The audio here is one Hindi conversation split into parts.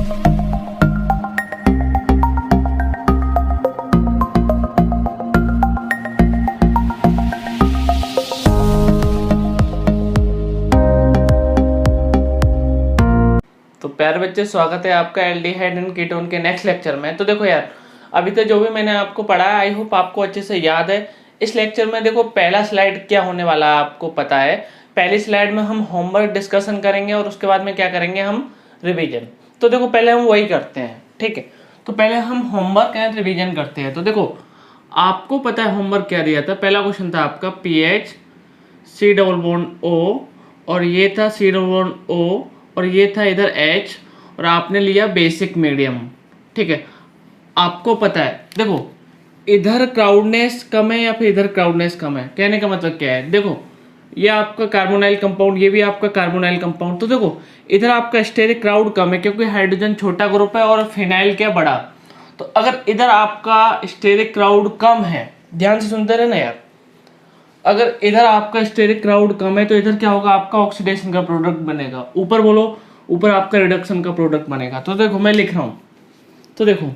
तो प्यारे बच्चे, स्वागत है आपका एल्डिहाइड एंड कीटोन के नेक्स्ट लेक्चर में। तो देखो यार, अभी तक जो भी मैंने आपको पढ़ाया आई होप आपको अच्छे से याद है। इस लेक्चर में देखो पहला स्लाइड क्या होने वाला है आपको पता है। पहली स्लाइड में हम होमवर्क डिस्कशन करेंगे और उसके बाद में क्या करेंगे, हम रिवीजन। तो देखो पहले हम वही करते हैं, ठीक है। तो पहले हम होमवर्क एंड रिवीजन करते हैं। तो देखो आपको पता है होमवर्क क्या दिया था। पहला क्वेश्चन था आपका Ph C double bond O, और ये था सी डबल बॉन्ड ओ, और ये था इधर H, और आपने लिया बेसिक मीडियम, ठीक है। आपको पता है देखो इधर क्राउडनेस कम है या फिर इधर क्राउडनेस कम है, कहने का मतलब क्या है। देखो ये आपका कार्बोनाइल कंपाउंड, ये भी आपका कार्बोनाइल कंपाउंड। तो देखो इधर आपका स्टेरिक क्राउड कम है क्योंकि हाइड्रोजन छोटा ग्रुप है और फिनाइल क्या बड़ा। तो अगर इधर आपका स्टेरिक क्राउड कम है, ध्यान से सुनते रहना यार, अगर इधर आपका स्टेरिक क्राउड कम है तो इधर क्या होगा, आपका ऑक्सीडेशन का प्रोडक्ट बनेगा। ऊपर बोलो, ऊपर आपका रिडक्शन का प्रोडक्ट बनेगा। तो देखो मैं लिख रहा हूँ, तो देखो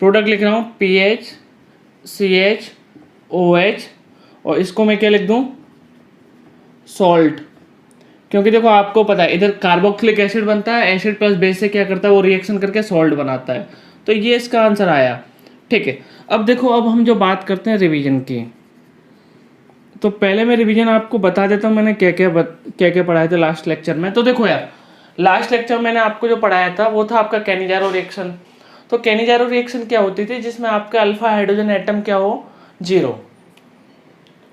प्रोडक्ट लिख रहा हूँ PH CH OH, और इसको मैं क्या लिख दूँ, सॉल्ट। क्योंकि देखो आपको पता है इधर कार्बोक्सिलिक एसिड बनता है, एसिड प्लस बेस से क्या करता है, वो रिएक्शन करके सॉल्ट बनाता है। तो ये इसका आंसर आया, ठीक है। अब देखो अब हम जो बात करते हैं रिवीजन की, तो पहले मैं रिवीजन आपको बता देता हूँ मैंने क्या क्या पढ़ाया था लास्ट लेक्चर में। तो देखो यार लास्ट लेक्चर मैंने आपको जो पढ़ाया था वो था आपका कैनिजारो रिएक्शन। तो कैनिजारो रिएक्शन क्या होती थी, जिसमें आपका अल्फा हाइड्रोजन एटम क्या हो, 0,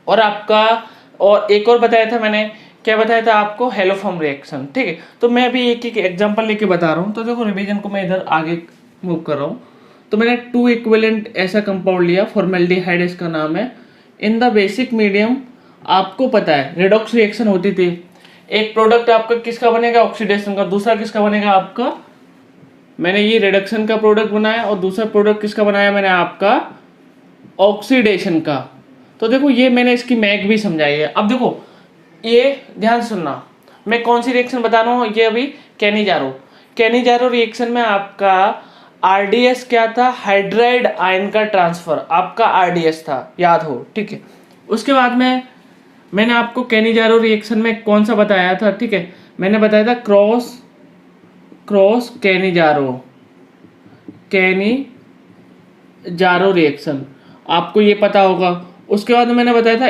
और आपका, और एक और बताया था मैंने, क्या बताया था आपको, हेलोफॉर्म रिएक्शन, ठीक है। तो मैं अभी एक एक एग्जांपल लेके बता रहा हूँ। तो देखो रिवीजन को मैं इधर आगे मूव कर रहा हूँ। तो मैंने 2 इक्विवेलेंट ऐसा कंपाउंड लिया, फॉर्मेल्डिहाइड इसका नाम है। इन द बेसिक मीडियम आपको पता है रिडॉक्स रिएक्शन होती थी। एक प्रोडक्ट आपका किसका बनेगा, ऑक्सीडेशन का, दूसरा किसका बनेगा आपका, मैंने ये रिडक्शन का प्रोडक्ट बनाया, और दूसरा प्रोडक्ट किसका बनाया मैंने, आपका ऑक्सीडेशन का। तो देखो ये मैंने इसकी मैक भी समझाई है। अब देखो ये ध्यान सुनना, मैं कौन सी रिएक्शन बता रहा हूँ, ये अभी कैनिजारो रिएक्शन में आपका आरडीएस क्या था, हाइड्राइड आयन का ट्रांसफर, आपका आरडीएस था, याद हो, ठीक है। उसके बाद में मैंने आपको कैनिजारो रिएक्शन में कौन सा बताया था, ठीक है, मैंने बताया था क्रॉस कैनिजारो रिएक्शन, आपको ये पता होगा। उसके बाद मैंने बताया था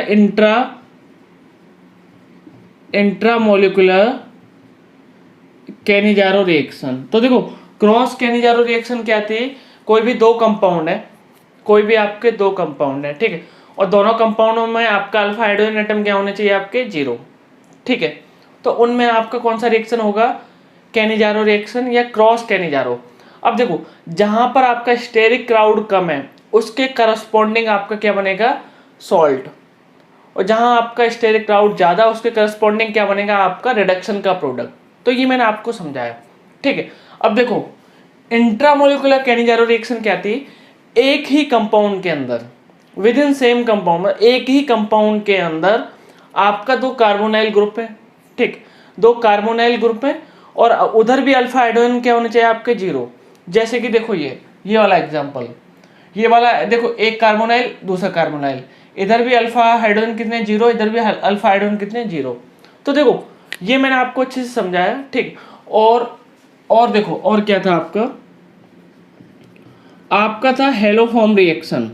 इंट्रामोलिकुलर कैनिजारो रिएक्शन। तो देखो क्रॉस कैनिजारो रिएक्शन क्या थी, कोई भी दो कंपाउंड है, कोई भी आपके दो कंपाउंड है, ठीक है, और दोनों कंपाउंडों में आपका अल्फा हाइड्रोजन एटम क्या होने चाहिए, आपके 0, ठीक है। तो उनमें आपका कौन सा रिएक्शन होगा, कैनिजारो रिएक्शन या क्रॉस कैनिजारो। अब देखो जहां पर आपका स्टेरिक क्राउड कम है उसके करस्पॉन्डिंग आपका क्या बनेगा, सॉल्ट, और जहां आपका स्टेरिक क्राउड ज्यादा उसके करस्पॉन्डिंग क्या बनेगा, आपका रिडक्शन का प्रोडक्ट। तो ये मैंने आपको समझाया, ठीक है। अब देखो इंट्रामोलिकुलर कैनिजारो रिएक्शन क्या थी, एक ही कंपाउंड के अंदर, विद इन सेम कंपाउंड, एक ही कंपाउंड के अंदर आपका 2 कार्बोनाइल ग्रुप है, ठीक, 2 कार्बोनाइल ग्रुप है, और उधर भी अल्फा हाइड्रोजन क्या होने चाहिए, आपके 0। जैसे कि देखो ये वाला एग्जांपल, ये वाला देखो, एक कार्बोनाइल दूसरा कार्बोनाइल, इधर भी अल्फा हाइड्रोजन कितने 0, इधर भी अल्फा हाइड्रोजन कितने 0। तो देखो ये मैंने आपको अच्छे से समझाया, ठीक। और देखो और क्या था आपका था हेलोफॉर्म रिएक्शन।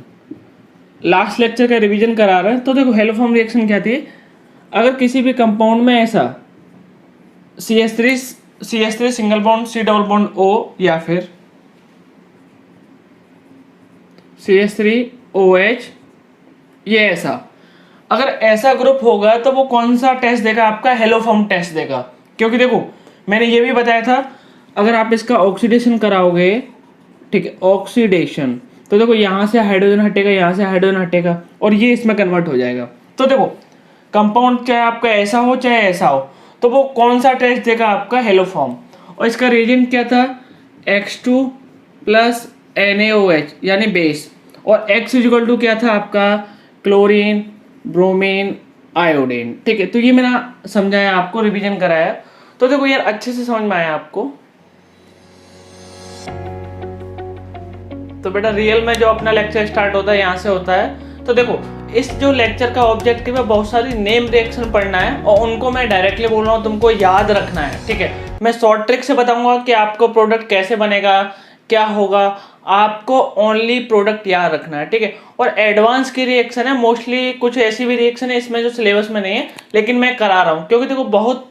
लास्ट लेक्चर का रिवीजन करा रहे हैं। तो देखो हेलोफॉर्म रिएक्शन क्या थी, अगर किसी भी कंपाउंड में ऐसा CH3 single bond C double bond O, या फिर CH3OH, ये ऐसा, अगर ऐसा ग्रुप होगा तो वो कौन सा टेस्ट देगा, आपका हेलोफॉर्म टेस्ट देगा। क्योंकि देखो मैंने ये भी बताया था अगर आप इसका ऑक्सीडेशन कराओगे, ठीक है, ऑक्सीडेशन, तो देखो यहाँ से हाइड्रोजन हटेगा, यहाँ से हाइड्रोजन हटेगा, और ये इसमें कन्वर्ट हो जाएगा। तो देखो कंपाउंड चाहे आपका ऐसा हो चाहे ऐसा हो, तो वो कौन सा टेस्ट देगा, आपका हेलोफॉर्म। और इसका रिएजेंट क्या था, X2 प्लस NaOH यानी बेस, और X इक्वल टू क्या था आपका, क्लोरीन, ब्रोमीन, आयोडीन, ठीक है। तो ये मैंने समझाया आपको, रिवीजन कराया। तो देखो यार अच्छे से समझ में आया आपको। तो बेटा रियल में जो अपना लेक्चर स्टार्ट होता है यहाँ से होता है। तो देखो इस जो लेक्चर का ऑब्जेक्टिव है बहुत सारी नेम रिएक्शन पढ़ना है और उनको मैं डायरेक्टली बोल रहा हूँ तुमको याद रखना है, ठीक है। मैं शॉर्ट ट्रिक से बताऊंगा कि आपको प्रोडक्ट कैसे बनेगा, क्या होगा, आपको ओनली प्रोडक्ट याद रखना है, ठीक है। और एडवांस की रिएक्शन है, मोस्टली कुछ ऐसी भी रिएक्शन है इसमें जो सिलेबस में नहीं है लेकिन मैं करा रहा हूँ, क्योंकि देखो बहुत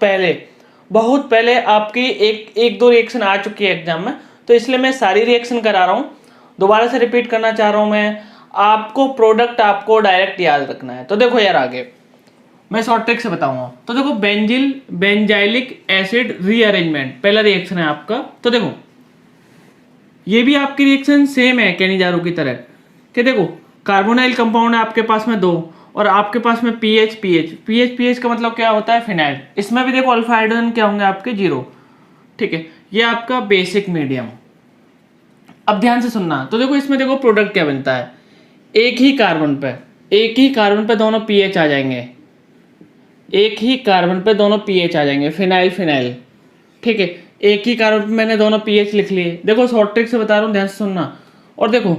पहले आपकी एक दो रिएक्शन आ चुकी है एग्जाम में, तो इसलिए मैं सारी रिएक्शन करा रहा हूँ। दोबारा से रिपीट करना चाह रहा हूँ मैं, आपको प्रोडक्ट आपको डायरेक्ट याद रखना है। तो देखो यार आगे मैं शॉर्ट ट्रिक से बताऊंगा। तो देखो बेंजाइलिक एसिड रीअरेंजमेंट पहला रिएक्शन है आपका। तो देखो ये भी आपकी रिएक्शन सेम है कैनिजारो की तरह, कि देखो कार्बोनाइल कंपाउंड है आपके पास में 2 और आपके पास में पीएच का मतलब क्या होता है, फिनाइल। इसमें भी देखो अल्फा हाइड्रोजन क्या होंगे आपके 0, ठीक है। ये आपका बेसिक मीडियम। अब ध्यान से सुनना, तो देखो इसमें देखो प्रोडक्ट क्या बनता है, एक ही कार्बन पे दोनों पीएच आ जाएंगे, फिनाइल, ठीक है। एक ही कार्बन पे मैंने दोनों पीएच लिख लिए। देखो शॉर्ट ट्रिक से बता रहा हूँ, ध्यान से सुनना। और देखो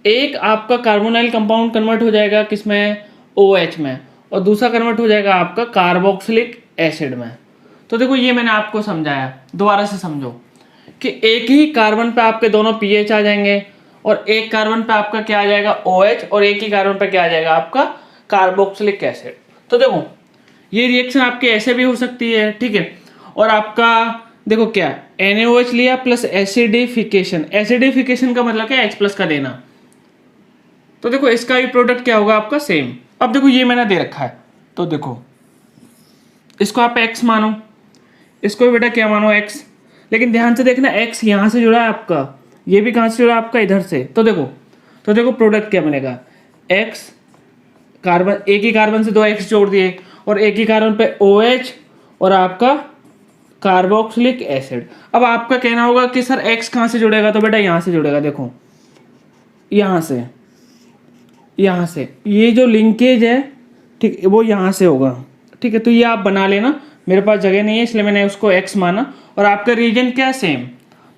एक आपका कार्बोनाइल कंपाउंड कन्वर्ट हो जाएगा किसमें, OH में, और दूसरा कन्वर्ट हो जाएगा आपका कार्बोक्सिलिक एसिड में। तो देखो ये मैंने आपको समझाया, दोबारा से समझो कि एक ही कार्बन पे आपके दोनों पीएच आ जाएंगे और एक कार्बन पे आपका क्या आ जाएगा, OH, और एक ही कार्बन पे क्या आ जाएगा आपका कार्बोक्सिलिक एसिड। तो देखो ये रिएक्शन आपके ऐसे भी हो सकती है, ठीक है। और आपका देखो क्या NaOH लिया प्लस एसिडिफिकेशन का मतलब क्या, H+ का देना। तो देखो इसका भी प्रोडक्ट क्या होगा आपका, सेम। अब देखो ये मैंने दे रखा है, तो देखो इसको आप X मानो, इसको भी बेटा क्या मानो, X। लेकिन ध्यान से देखना X यहाँ से जुड़ा है आपका, ये भी कहाँ से जुड़ा है आपका, इधर से। तो देखो प्रोडक्ट क्या बनेगा, X कार्बन, एक ही कार्बन से 2 X जोड़ दिए और एक ही कार्बन पे OH और आपका कार्बोक्सिलिक एसिड। अब आपका कहना होगा कि सर X कहाँ से जुड़ेगा, तो बेटा यहाँ से जुड़ेगा। देखो यहाँ से ये जो लिंकेज है, ठीक, वो यहाँ से होगा, ठीक है। तो ये आप बना लेना, मेरे पास जगह नहीं है इसलिए मैंने उसको X माना। और आपका रिएजेंट क्या, सेम।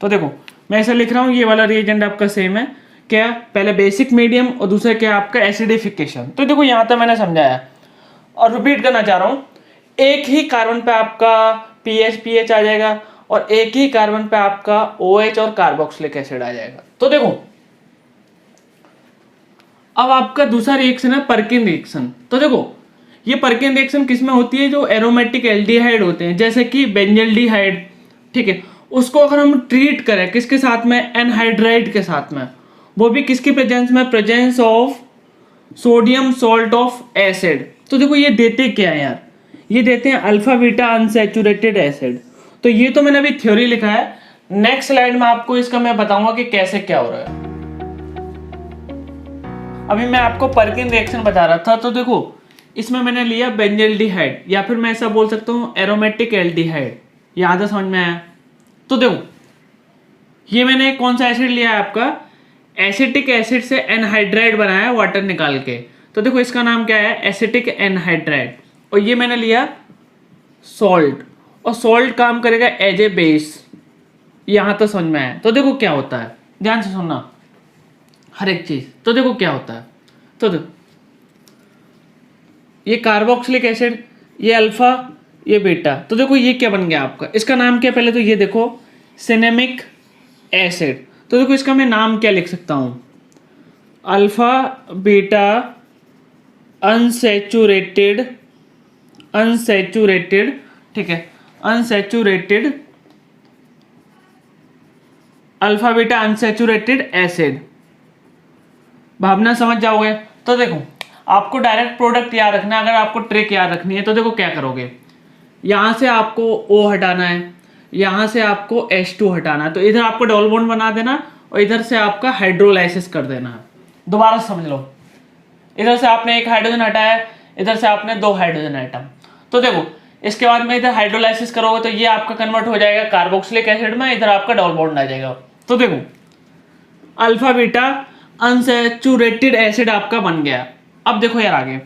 तो देखो मैं ऐसा लिख रहा हूँ, ये वाला रिएजेंट आपका सेम है, क्या, पहले बेसिक मीडियम और दूसरा क्या आपका एसिडिफिकेशन। तो देखो यहाँ तक मैंने समझाया और रिपीट करना चाह रहा हूँ, एक ही कार्बन पे आपका पीएच आ जाएगा और एक ही कार्बन पे आपका OH और कार्बोक्सिलिक एसिड आ जाएगा। तो देखो अब आपका दूसरा रिएक्शन है पर्किन रिएक्शन। तो देखो ये पर्किन रिएक्शन किसमें होती है, जो एरोमेटिक एल्डिहाइड होते हैं जैसे कि बेंजल्डिहाइड, ठीक है, उसको अगर हम ट्रीट करें किसके साथ में, एनहाइड्राइड के साथ में, वो भी किसकी प्रेजेंस में, presence of sodium salt of acid. तो देखो ये देते क्या है यार, ये देते हैं अल्फा बीटा अनसैचुरेटेड एसिड। तो ये तो मैंने अभी थ्योरी लिखा है, नेक्स्ट स्लाइड में आपको इसका मैं बताऊंगा कि कैसे क्या हो रहा है। अभी मैं आपको पर्किन रिएक्शन बता रहा था। तो देखो इसमें मैंने लिया बेंजल्डिहाइड, या फिर मैं ऐसा बोल सकता हूँ एरोमेटिक एल्डिहाइड। ये आधा समझ में आया। तो देखो ये मैंने कौन सा एसिड लिया है आपका, एसिटिक एसिड से एनहाइड्राइड बनाया है वाटर निकाल के। तो देखो इसका नाम क्या है, एसिटिक एनहाइड्राइड। और ये मैंने लिया सॉल्ट, और सॉल्ट काम करेगा एज ए बेस। यहां तो समझ में आया। तो देखो क्या होता है, ध्यान से सुनना हर एक चीज। तो देखो क्या होता है, तो देखो ये कार्बोक्सिलिक एसिड, ये अल्फा, ये बीटा। तो देखो ये क्या बन गया आपका, इसका नाम क्या, पहले तो ये देखो सिनेमिक एसिड। तो देखो इसका मैं नाम क्या लिख सकता हूं, अल्फा बीटा अनसैचुरेटेड, ठीक है, unsaturated alpha beta unsaturated acid. भावना समझ जाओगे। तो देखो आपको डायरेक्ट प्रोडक्ट याद रखना है, अगर आपको ट्रिक याद रखनी है तो देखो क्या करोगे, यहां से आपको O हटाना है, यहां से आपको H2 हटाना है। तो इधर आपको डबल बॉन्ड बना देना और इधर से आपका हाइड्रोलाइसिस कर देना है। दोबारा समझ लो, इधर से आपने एक हाइड्रोजन हटाया, इधर से आपने 2 हाइड्रोजन आइटम। तो देखो इसके बाद में इधर हाइड्रोलाइसिस करोगे तो ये आपका कन्वर्ट हो जाएगा कार्बोक्सिलिक एसिड में, इधर आपका डबल बॉन्ड आ जाएगा। तो देखो अल्फा बीटा अनसैचुरेटेड एसिड आपका बन गया। अब देखो यार आगे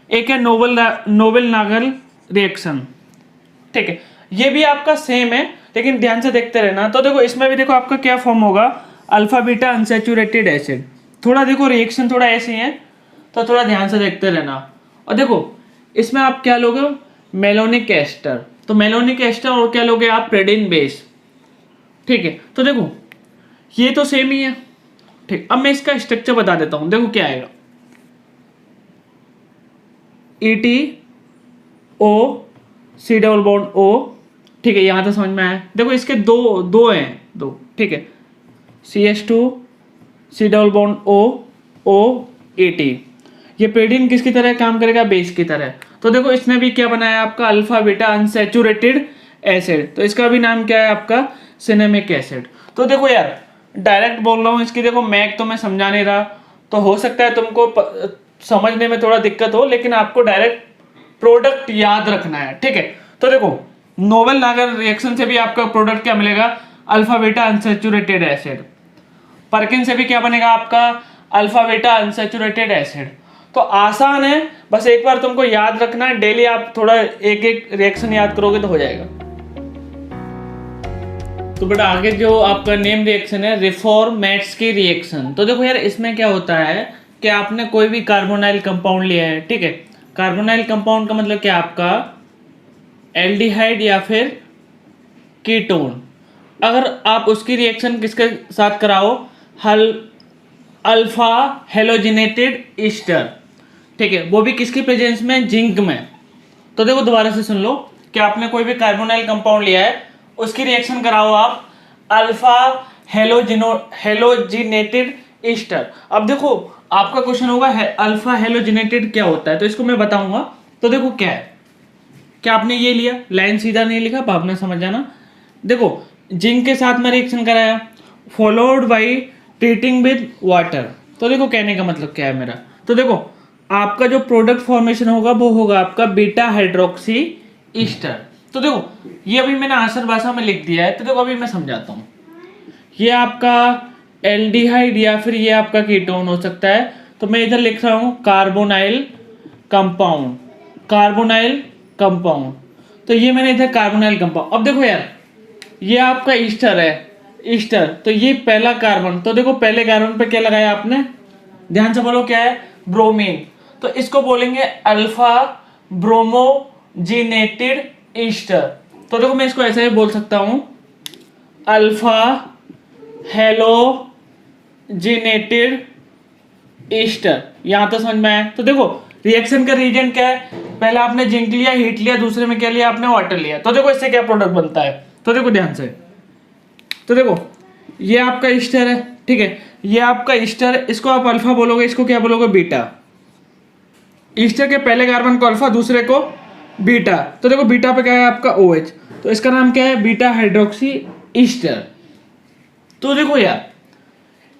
एक है नोबेल नागल रिएक्शन, ठीक है, ये भी आपका सेम है लेकिन ध्यान से देखते रहना। तो देखो इसमें भी देखो आपका क्या फॉर्म होगा, अल्फा बीटा अनसैचुरेटेड एसिड। थोड़ा देखो रिएक्शन थोड़ा ऐसे है, तो थोड़ा ध्यान से देखते रहना। और देखो इसमें आप क्या लोगे, मेलोनिक एस्टर, तो मेलोनिक एस्टर और क्या लोगे आप, प्रेडिन बेस। ठीक है, तो देखो ये तो सेम ही है। ठीक, अब मैं इसका स्ट्रक्चर बता देता हूं। देखो क्या आएगा, ETO C double bond O। ठीक है, यहां तो समझ में आया। देखो इसके दो हैं, दो। ठीक है, CH2 C double bond O AT। ये पेडिन किसकी तरह काम करेगा, बेस की तरह। तो देखो इसने भी क्या बनाया आपका, अल्फा बीटा अनसैचुरेटेड एसिड। तो इसका भी नाम क्या है आपका, सिनेमिक एसिड। तो देखो यार डायरेक्ट बोल रहा हूँ इसकी, देखो मैक तो मैं समझा नहीं रहा, तो हो सकता है तुमको समझने में थोड़ा दिक्कत हो, लेकिन आपको डायरेक्ट प्रोडक्ट याद रखना है। ठीक है, तो देखो नोबेल नागर रिएक्शन से भी आपका प्रोडक्ट क्या मिलेगा, alpha beta unsaturated acid. Perkin से भी क्या बनेगा आपका, अल्फा बीटा अनसैचुरेटेड एसिड। तो आसान है, बस एक बार तुमको याद रखना है। डेली आप थोड़ा एक एक रिएक्शन याद करोगे तो हो जाएगा। तो बेटा आगे जो आपका नेम रिएक्शन है, रिफॉर्मेट्स की रिएक्शन। तो देखो यार इसमें क्या होता है कि आपने कोई भी कार्बोनाइल कंपाउंड लिया है। ठीक है, कार्बोनाइल कंपाउंड का मतलब क्या, आपका एल्डिहाइड या फिर कीटोन। अगर आप उसकी रिएक्शन किसके साथ कराओ, अल्फा हेलोजिनेटेड ईस्टर। ठीक है, वो भी किसकी प्रेजेंस में, जिंक में। तो देखो दोबारा से सुन लो कि आपने कोई भी कार्बोनाइल कंपाउंड लिया है, उसकी रिएक्शन कराओ आप अल्फा हेलोजिनेटेड ईस्टर। अब देखो आपका क्वेश्चन होगा अल्फा हेलोजिनेटेड क्या होता है, तो इसको मैं बताऊंगा। तो देखो क्या है, क्या आपने ये लिया, लाइन सीधा नहीं लिखा, भावना समझ जाना। देखो जिंक के साथ में रिएक्शन कराया, followed by treating with water. तो देखो कहने का मतलब क्या है मेरा, तो देखो आपका जो प्रोडक्ट फॉर्मेशन होगा वो होगा आपका बीटा हाइड्रोक्सी ईस्टर। तो देखो ये अभी मैंने आसान भाषा में लिख दिया है, तो देखो अभी मैं समझाता हूँ। ये आपका एल्डिहाइड या फिर ये आपका कीटोन हो सकता है। तो मैं इधर लिख रहा हूँ कार्बोनाइल कंपाउंड, कार्बोनाइल कंपाउंड। तो ये मैंने इधर कार्बोनाइल कंपाउंड। अब देखो यार ये आपका ईस्टर है, ईस्टर। तो ये पहला कार्बन, तो देखो पहले कार्बन पे क्या लगाया आपने, ध्यान से बोलो क्या है, ब्रोमीन। तो इसको बोलेंगे अल्फा ब्रोमोजिनेटेड ईस्टर। तो देखो मैं इसको ऐसे ही बोल सकता हूं, अल्फा हेलोजिनेटेड ईस्टर। यहां तो समझ में आया। तो देखो रिएक्शन का रीजन क्या है, पहला आपने जिंक लिया, हीट लिया, दूसरे में क्या लिया आपने, वाटर लिया। तो देखो इससे क्या प्रोडक्ट बनता है, तो देखो ध्यान से। तो देखो ये आपका ईस्टर है। ठीक है, ये आपका ईस्टर, इसको आप अल्फा बोलोगे, इसको क्या बोलोगे, बीटा। ईस्टर के पहले कार्बन को अल्फा, दूसरे को बीटा। तो देखो बीटा पे क्या है आपका OH, तो इसका नाम क्या है, बीटा हाइड्रोक्सी ईस्टर। तो देखो यार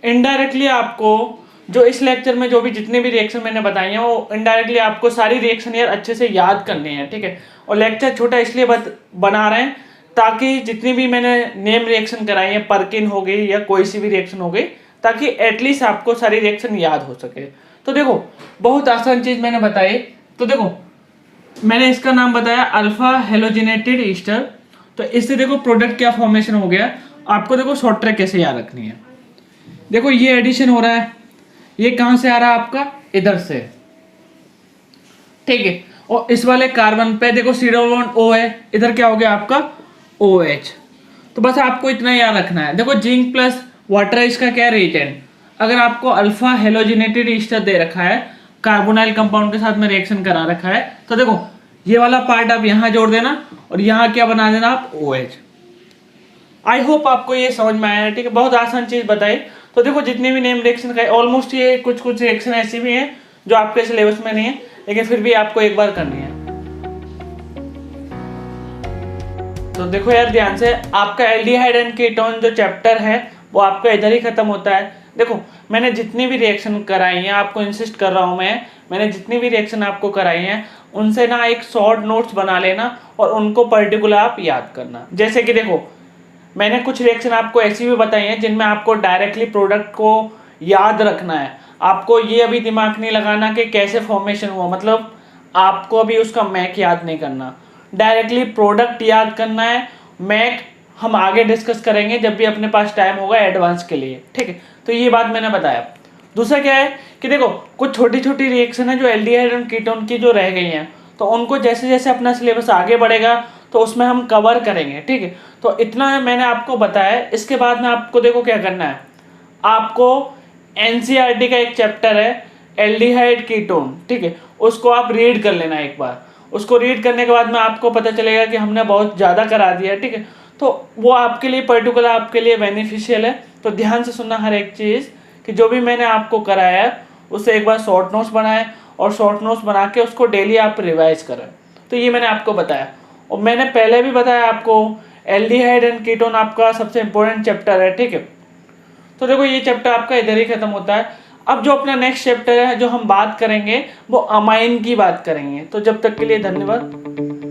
इनडायरेक्टली आपको जो इस लेक्चर में जो भी जितने भी रिएक्शन मैंने बताई हैं, वो इनडायरेक्टली आपको सारी रिएक्शन यार अच्छे से याद करनी है। ठीक है, और लेक्चर छोटा इसलिए बना रहे हैं ताकि जितनी भी मैंने नेम रिएक्शन कराई है, पर्किन हो गई या कोई सी भी रिएक्शन हो गई, ताकि एटलीस्ट आपको सारी रिएक्शन याद हो सके। तो देखो बहुत आसान चीज मैंने बताई। तो देखो मैंने इसका नाम बताया अल्फा हेलोजिनेटेड ईस्टर। तो इससे देखो प्रोडक्ट क्या फॉर्मेशन हो गया, आपको देखो शॉर्ट ट्रैक कैसे याद रखनी है। देखो ये एडिशन हो रहा है, ये कहां से आ रहा है आपका, इधर से। ठीक है, और इस वाले कार्बन पे देखो C डबल बॉन्ड O है, इधर क्या हो गया आपका OH। तो बस आपको इतना याद रखना है। देखो जिंक प्लस वाटर इसका क्या रिएजेंट, अगर आपको अल्फा हेलोजिनेटेड ईस्टर दे रखा है, कार्बोनाइल कंपाउंड के साथ में रिएक्शन करा रखा है, तो देखो ये वाला पार्ट आप यहां जोड़ देना और यहां क्या बना देना आप, OH। आई होप आपको ये समझ में आया है। ठीक है, बहुत आसान चीज बताई। तो देखो जितने भी नेम रिएक्शन का ऑलमोस्ट ये कुछ कुछ रिएक्शन ऐसी भी हैं जो आपके सिलेबस में नहीं है, लेकिन फिर भी आपको एक बार करनी है। तो देखो यार ध्यान से, आपका एल्डिहाइड एंड कीटोन जो चैप्टर है वो आपका इधर ही खत्म होता है। देखो मैंने जितनी भी रिएक्शन कराई हैं, आपको इंसिस्ट कर रहा हूं मैंने जितनी भी रिएक्शन आपको कराई हैं उनसे ना एक शॉर्ट नोट्स बना लेना और उनको पर्टिकुलर आप याद करना। जैसे कि देखो मैंने कुछ रिएक्शन आपको ऐसी भी बताई हैं जिनमें आपको डायरेक्टली प्रोडक्ट को याद रखना है। आपको ये अभी दिमाग नहीं लगाना कि कैसे फॉर्मेशन हुआ, मतलब आपको अभी उसका मैक याद नहीं करना, डायरेक्टली प्रोडक्ट याद करना है। मैक हम आगे डिस्कस करेंगे जब भी अपने पास टाइम होगा एडवांस के लिए, ठीक है। तो ये बात मैंने बताया। दूसरा क्या है कि देखो कुछ छोटी छोटी रिएक्शन है जो एल्डिहाइड और कीटोन की जो रह गई हैं, तो उनको जैसे जैसे अपना सिलेबस आगे बढ़ेगा तो उसमें हम कवर करेंगे, ठीक है। तो इतना मैंने आपको बताया। इसके बाद में आपको देखो क्या करना है, आपको एनसीईआरटी का एक चैप्टर है एल्डिहाइड कीटोन, ठीक है, उसको आप रीड कर लेना एक बार। उसको रीड करने के बाद में आपको पता चलेगा कि हमने बहुत ज़्यादा करा दिया है, ठीक है। तो वो आपके लिए पर्टिकुलर आपके लिए बेनिफिशियल है। तो ध्यान से सुनना हर एक चीज़ कि जो भी मैंने आपको कराया है उससे एक बार शॉर्ट नोट्स बनाए और शॉर्ट नोट्स बना के उसको डेली आप रिवाइज करें। तो ये मैंने आपको बताया। और मैंने पहले भी बताया आपको एल्डिहाइड एंड कीटोन आपका सबसे इंपॉर्टेंट चैप्टर है, ठीक है। तो देखो ये चैप्टर आपका इधर ही खत्म होता है। अब जो अपना नेक्स्ट चैप्टर है जो हम बात करेंगे वो अमाइन की बात करेंगे। तो जब तक के लिए धन्यवाद।